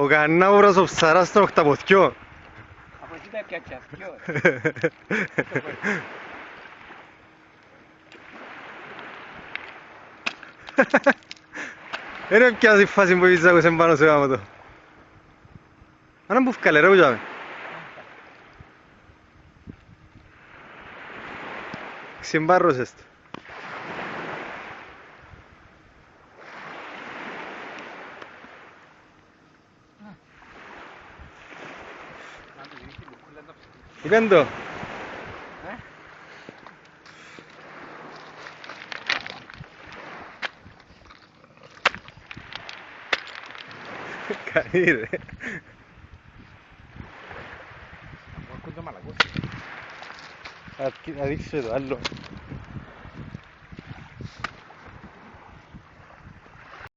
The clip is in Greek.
Ο κανάβουρος ο ψαράς στον οκταποθκιό. Από εσύ τα πιάτσας, ποιος. Είναι πιάσει η φάση που είσαι πάνω σε γάμο το. Αν που φκάλε ρε που τζάμε. Ξυμπάρρωσες το. Είπεν το. Καλή ρε. Θα δείξω το άλλο.